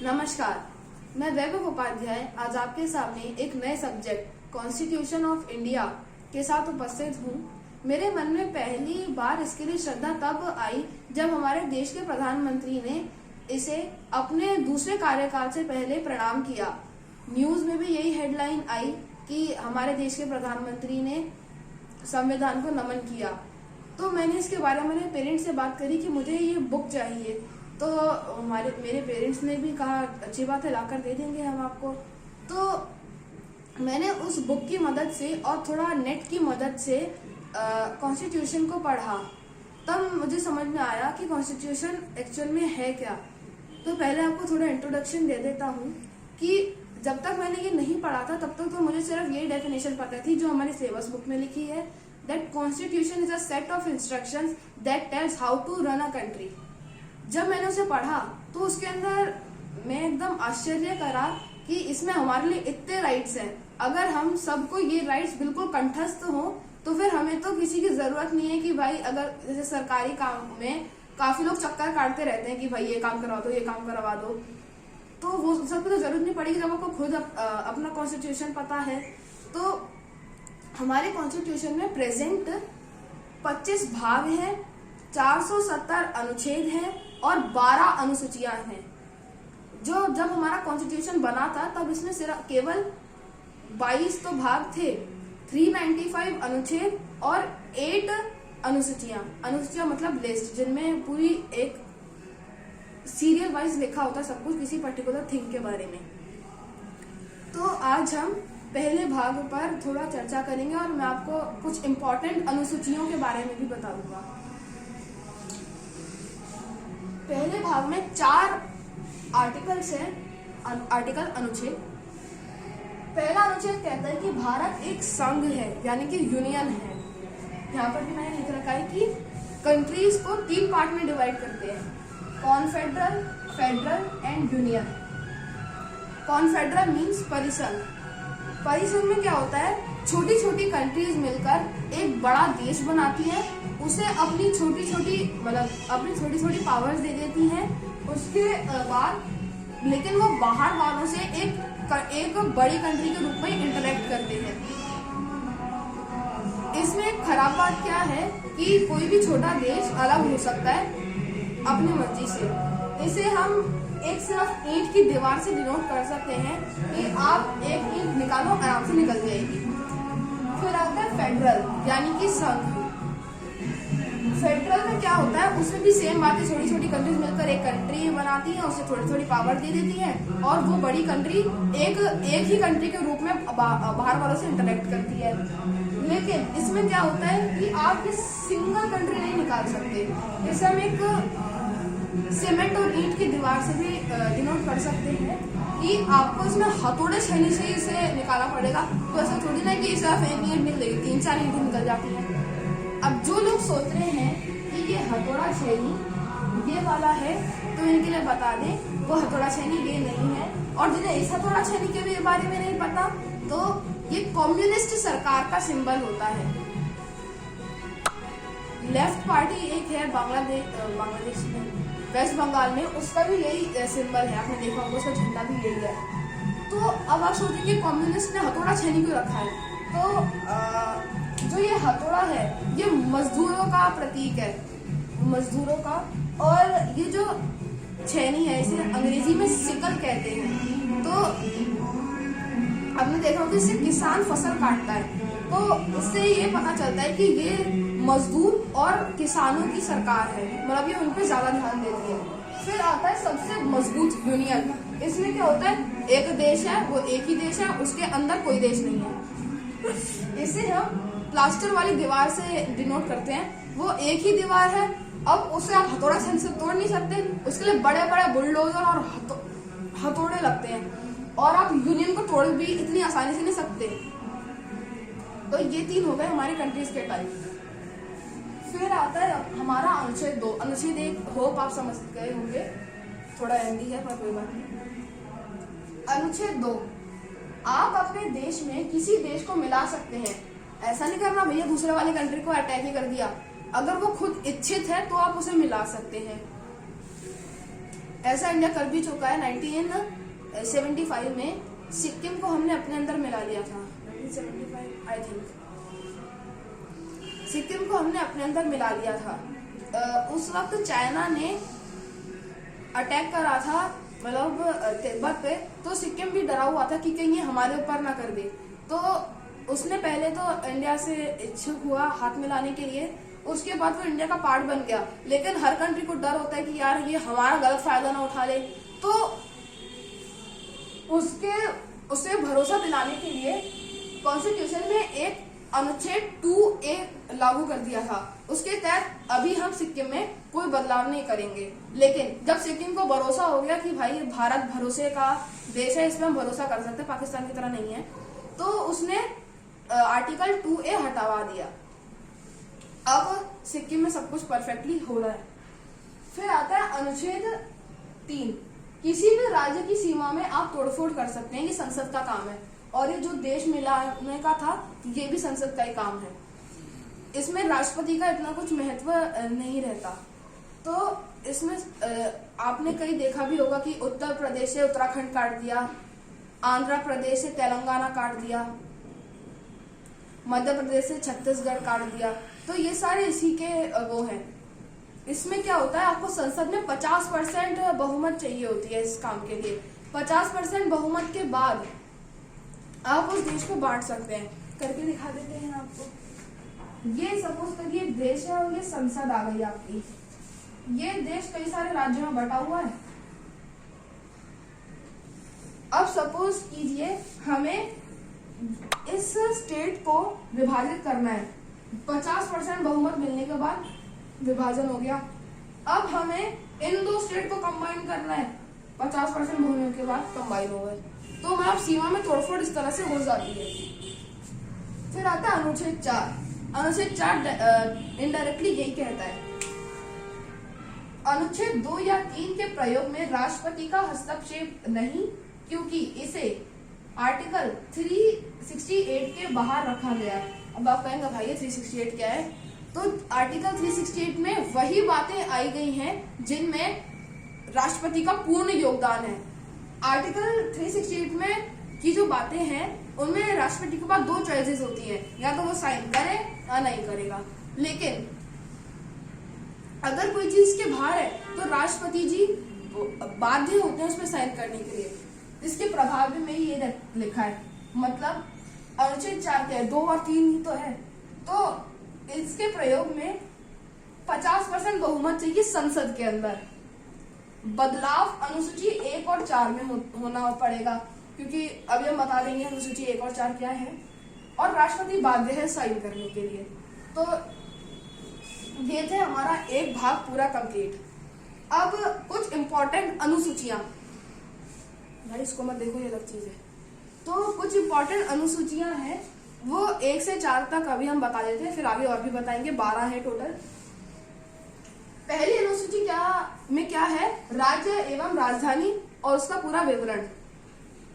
नमस्कार, मैं वैभव उपाध्याय आज आपके सामने एक नए सब्जेक्ट कॉन्स्टिट्यूशन ऑफ इंडिया के साथ उपस्थित हूँ। मेरे मन में पहली बार इसके लिए श्रद्धा तब आई जब हमारे देश के प्रधानमंत्री ने इसे अपने दूसरे कार्यकाल से पहले प्रणाम किया। न्यूज में भी यही हेडलाइन आई कि हमारे देश के प्रधानमंत्री ने संविधान को नमन किया। तो मैंने इसके बारे में मेरे पेरेंट्स से बात करी कि मुझे ये बुक चाहिए। तो मेरे पेरेंट्स ने भी कहा अच्छी बात है, लाकर दे देंगे हम आपको। तो मैंने उस बुक की मदद से और थोड़ा नेट की मदद से कॉन्स्टिट्यूशन को पढ़ा। तब मुझे समझ में आया कि कॉन्स्टिट्यूशन एक्चुअल में है क्या। तो पहले आपको थोड़ा इंट्रोडक्शन दे देता हूँ कि जब तक मैंने ये नहीं पढ़ा था तब तक तो मुझे सिर्फ यही डेफिनेशन पता थी जो हमारी सिलेबस बुक में लिखी है, that constitution is a set of instructions that tells how to run a country. जब मैंने उसे पढ़ा तो उसके अंदर मैं एकदम आश्चर्य करा कि इसमें हमारे लिए इतने राइट्स हैं। अगर हम सबको ये राइट्स बिल्कुल कंठस्थ हो तो फिर हमें तो किसी की जरूरत नहीं है कि भाई, अगर जैसे सरकारी काम में काफी लोग चक्कर काटते रहते हैं कि भाई ये काम करवा दो, ये काम करवा दो, तो वो सबको तो जरूरत नहीं पड़ेगी जब आपको खुद अपना कॉन्स्टिट्यूशन पता है। तो हमारे कॉन्स्टिट्यूशन में प्रेजेंट 25 भाग हैं, 470 अनुच्छेद हैं और 12 अनुसूचियां हैं। जो जब हमारा कॉन्स्टिट्यूशन बना था तब इसमें सिर्फ केवल 22 तो भाग थे, 395 अनुच्छेद और 8 अनुसूचियां मतलब लिस्ट, जिनमें पूरी एक सीरियल वाइज लिखा होता सब कुछ किसी पर्टिकुलर थिंग के बारे में। तो आज हम पहले भाग पर थोड़ा चर्चा करेंगे और मैं आपको कुछ इम्पोर्टेंट अनुसूचियों के बारे में भी बता दूंगा। पहले भाग में 4 आर्टिकल्स हैं, आर्टिकल अनुच्छेद। पहला अनुच्छेद कहता है कि भारत एक संघ है, यानी कि यूनियन है। यहाँ पर भी मैंने लिख रखा है कि कंट्रीज को 3 पार्ट में डिवाइड करते हैं, कॉन्फेडरल, फेडरल एंड यूनियन। कॉन्फेडरल मीन्स परिसंघ। परिसंघ में क्या होता है, छोटी छोटी कंट्रीज मिलकर एक बड़ा देश बनाती है, उसे अपनी छोटी छोटी पावर्स दे देती हैं। उसके बाद लेकिन वो बाहर वालों से एक बड़ी कंट्री के रूप में इंटरेक्ट करते हैं। इसमें एक खराब बात क्या है कि कोई भी छोटा देश अलग हो सकता है अपनी मर्जी से। इसे हम एक सिर्फ ईंट की दीवार से डिनोट कर सकते हैं कि आप एक ईंट निकालो, आराम से निकल जाएगी। फिर आता है फेडरल, यानी कि संघ। फेडरल में क्या होता है, उसमें भी सेम बात है, छोटी छोटी कंट्रीज मिलकर एक कंट्री बनाती हैं, उसे थोड़ी थोड़ी पावर दे देती हैं और वो बड़ी कंट्री एक ही कंट्री के रूप में बाहर वालों से इंटरेक्ट करती है। लेकिन इसमें क्या होता है कि आप ये सिंगल कंट्री नहीं निकाल सकते। इसे हम एक सीमेंट और ईंट की दीवार से भी डिनोट कर सकते हैं कि आपको इसमें हथौड़े छेनी से इसे निकालना पड़ेगा। तो ऐसा थोड़ी ना कि सिर्फ एक ईंट निकलेगी, 3-4 ईंट निकल जाती है। अब जो लोग सोच रहे हैं कि ये हथौड़ा छेनी ये वाला है, तो इनके लिए बता दें वो हथौड़ा छेनी ये नहीं है। और जिन्हें इस हथौड़ा छेनी के भी बारे में नहीं पता, तो ये कम्युनिस्ट सरकार का सिंबल होता है। लेफ्ट पार्टी एक है बांग्लादेश में, वेस्ट बंगाल में, उसका भी यही सिंबल है, आपने देखा होगा, उसका झंडा भी यही है। तो अब आप सोचेंगे कम्युनिस्ट ने हथौड़ा छेनी क्यों रखा है। तो जो ये हथौड़ा है ये मजदूरों का प्रतीक है, मजदूरों का। और ये जो छेनी है इसे अंग्रेजी में सिकल कहते हैं। तो आपने देखा होगा इससे किसान फसल काटता है, तो इससे ये पता चलता है कि ये मजदूर और किसानों की सरकार है, मतलब ये उन पे ज्यादा ध्यान देती है। फिर आता है सबसे मजबूत यूनियन। इसमें क्या होता है, एक देश है, वो एक ही देश है, उसके अंदर कोई देश नहीं है। इसे हम प्लास्टर वाली दीवार से डिनोट करते हैं। वो एक ही दीवार है, अब उसे आप हथौड़ा छेनी से तोड़ नहीं सकते, उसके लिए बड़े बड़े बुलडोजर और हथौड़े लगते हैं, और आप यूनियन को तोड़ भी इतनी आसानी से नहीं सकते। तो ये 3 हो गए हमारी कंट्रीज के टाइप। फिर आता है हमारा अनुच्छेद 2। अनुच्छेद 1 होप आप समझ गए होंगे, थोड़ा हिंदी है पर कोई बात नहीं। अनुच्छेद 2, आप अपने देश में किसी देश को मिला सकते हैं। ऐसा नहीं करना भैया दूसरे वाली कंट्री को अटैक ही कर दिया, अगर वो खुद इच्छित है तो आप उसे मिला सकते हैं। ऐसा इंडिया कर भी चुका है। 1975 में सिक्किम को हमने अपने अंदर मिला लिया था। 1975 आई थिंक सिक्किम को हमने अपने अंदर मिला लिया था। उस वक्त चाइना ने अटैक करा था मतलब तिब्बत पे, तो सिक्किम भी डरा हुआ था कि कहीं ये हमारे ऊपर ना कर दे। तो उसने पहले तो इंडिया से इच्छुक हुआ हाथ मिलाने के लिए, उसके बाद वो इंडिया का पार्ट बन गया। लेकिन हर कंट्री को डर होता है कि यार ये हमारा गलत फायदा ना उठा ले, तो उसे भरोसा दिलाने के लिए कॉन्स्टिट्यूशन में एक अनुच्छेद 2A लागू कर दिया था। उसके तहत अभी हम सिक्किम में कोई बदलाव नहीं करेंगे। लेकिन जब सिक्किम को भरोसा हो गया कि भाई भारत भरोसे का देश है, इसमें हम भरोसा कर सकते हैं, पाकिस्तान की तरह नहीं है, तो उसने आर्टिकल 2A हटावा दिया। अब सिक्किम में सब कुछ परफेक्टली हो रहा है। फिर आता है अनुच्छेद 3। किसी भी राज्य की सीमा में आप तोड़फोड़ कर सकते हैं, ये संसद का काम है। और ये जो देश मिलाने का था, ये भी संसद का ही काम है। इसमें राष्ट्रपति का इतना कुछ महत्व नहीं रहता। तो इसमें आपने कहीं देखा भी होगा कि उत्तर प्रदेश से उत्तराखंड काट दिया, आंध्र प्रदेश से तेलंगाना काट दिया, मध्य प्रदेश से छत्तीसगढ़ काट दिया। तो ये सारे इसी के वो हैं। इसमें क्या होता है, आपको संसद में 50% बहुमत चाहिए होती है इस काम के लिए। 50% बहुमत के बाद आप उस देश को बांट सकते हैं। करके दिखा देते हैं आपको। ये सपोज करिए देश है और ये संसद आ गई आपकी। ये देश कई सारे राज्यों में बटा हुआ है। अब सपोज कीजिए हमें इस स्टेट को विभाजित करना है। 50% बहुमत मिलने के बाद विभाजन हो गया। अब हमें इन दो स्टेट को कंबाइन करना है। 50% बहुमत के बाद कंबाइन हो गए, तो मतलब सीमा में तोड़फोड़ इस तरह से हो जाती है। फिर आता है अनुच्छेद 4। अनुच्छेद 4 इनडायरेक्टली यही कहता है, अनुच्छेद 2 या 3 के प्रयोग में राष्ट्रपति का हस्तक्षेप नहीं, क्योंकि इसे आर्टिकल 368 के बाहर रखा गया है। अब आप कहेंगे भाई ये 368 क्या है? तो आर्टिकल 368 में वही बातें आई गई हैं जिनमें राष्ट्रपति का पूर्ण योगदान है। आर्टिकल 368 में की जो बातें हैं उनमें राष्ट्रपति के पास 2 चॉइसेस होती है, या तो वो साइन करे या नहीं करेगा। लेकिन अगर कोई चीज के बाहर है तो राष्ट्रपति जी बाध्य होते हैं उसमें साइन करने के लिए। इसके प्रभाव में ये लिखा है, मतलब अनुच्छेद 4 के 2 और 3 ही तो है। तो इसके प्रयोग में 50% बहुमत चाहिए संसद के अंदर। बदलाव अनुसूची 1 और 4 में होना पड़ेगा, क्योंकि अभी हम बता देंगे अनुसूची 1 और 4 क्या है। और राष्ट्रपति बाध्य है साइन करने के लिए। तो ये थे हमारा एक भाग पूरा कंप्लीट। अब कुछ इंपॉर्टेंट अनुसूचियां, भाई इसको मत देखो, ये अलग चीज है। तो कुछ इंपॉर्टेंट अनुसूचियां हैं, वो 1 से 4 तक अभी हम बता देते हैं, फिर आगे और भी बताएंगे। 12 है टोटल। पहली अनुसूची क्या है, राज्य एवं राजधानी और उसका पूरा विवरण।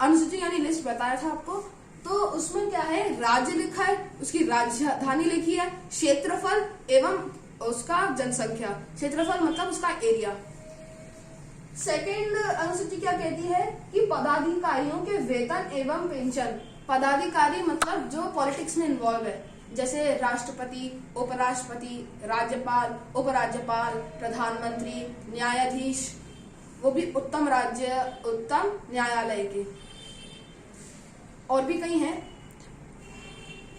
अनुसूची यानी लिस्ट बताया था आपको। तो उसमें क्या है, राज्य लिखा है, उसकी राजधानी लिखी है, क्षेत्रफल एवं उसका जनसंख्या। क्षेत्रफल मतलब उसका एरिया। सेकेंड अनुसूची क्या कहती है कि पदाधिकारियों के वेतन एवं पेंशन। पदाधिकारी मतलब जो पॉलिटिक्स में इन्वॉल्व है, जैसे राष्ट्रपति, उपराष्ट्रपति, राज्यपाल, उपराज्यपाल, प्रधानमंत्री, न्यायाधीश, वो भी उच्चतम न्यायालय के, और भी कई हैं।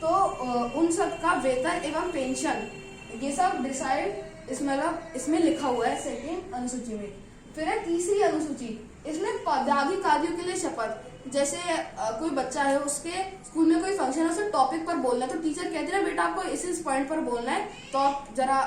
तो उन सब का वेतन एवं पेंशन ये सब डिसाइड इसमें लिखा हुआ है सेकेंड अनुसूची में। फिर है तीसरी अनुसूची, इसमें पदाधिकारियों के लिए शपथ। जैसे कोई बच्चा है, उसके स्कूल में कोई फंक्शन है, उसे टॉपिक पर बोलना है, तो टीचर कहते हैं बेटा आपको इस पॉइंट पर बोलना है, तो आप जरा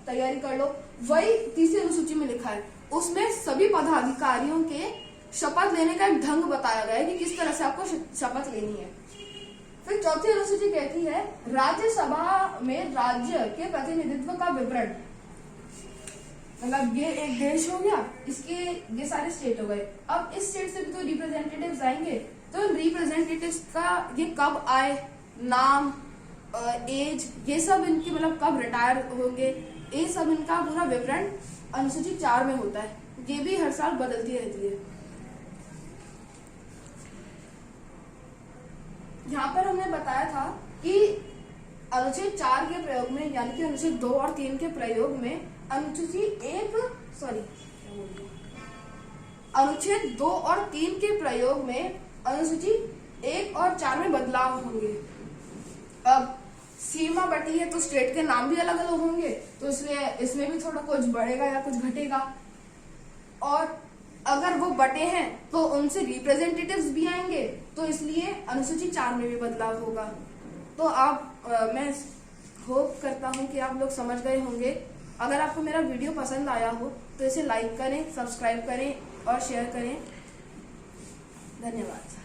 तैयारी कर लो। वही तीसरी अनुसूची में लिखा है। उसमें सभी पदाधिकारियों के शपथ लेने का एक ढंग बताया गया है कि किस तरह से आपको शपथ लेनी है। फिर चौथी अनुसूची कहती है राज्यसभा में राज्य के प्रतिनिधित्व का विवरण। मतलब ये एक देश हो गया, इसके ये सारे स्टेट हो गए। अब इस स्टेट से भी तो रिप्रेजेंटेटिव्स आएंगे, तो रिप्रेजेंटेटिव्स का ये कब आए, नाम, एज, ये सब इनकी मतलब कब रिटायर होंगे, ये सब इनका पूरा विवरण अनुसूची 4 में होता है। ये भी हर साल बदलती रहती है। यहाँ पर हमने बताया था कि अनुच्छेद 4 के प्रयोग में, यानी कि अनुच्छेद 2 और 3 के प्रयोग में अनुच्छेद 2 और 3 के प्रयोग में अनुसूची 1 और 4 में बदलाव होंगे। अब सीमा बटी है तो स्टेट के नाम भी अलग अलग होंगे, तो इसलिए इसमें भी थोड़ा कुछ बढ़ेगा या कुछ घटेगा। और अगर वो बटे हैं तो उनसे रिप्रेजेंटेटिव्स भी आएंगे, तो इसलिए अनुसूची 4 में भी बदलाव होगा। तो मैं होप करता हूँ कि आप लोग समझ गए होंगे। अगर आपको मेरा वीडियो पसंद आया हो तो इसे लाइक करें, सब्सक्राइब करें और शेयर करें। धन्यवाद।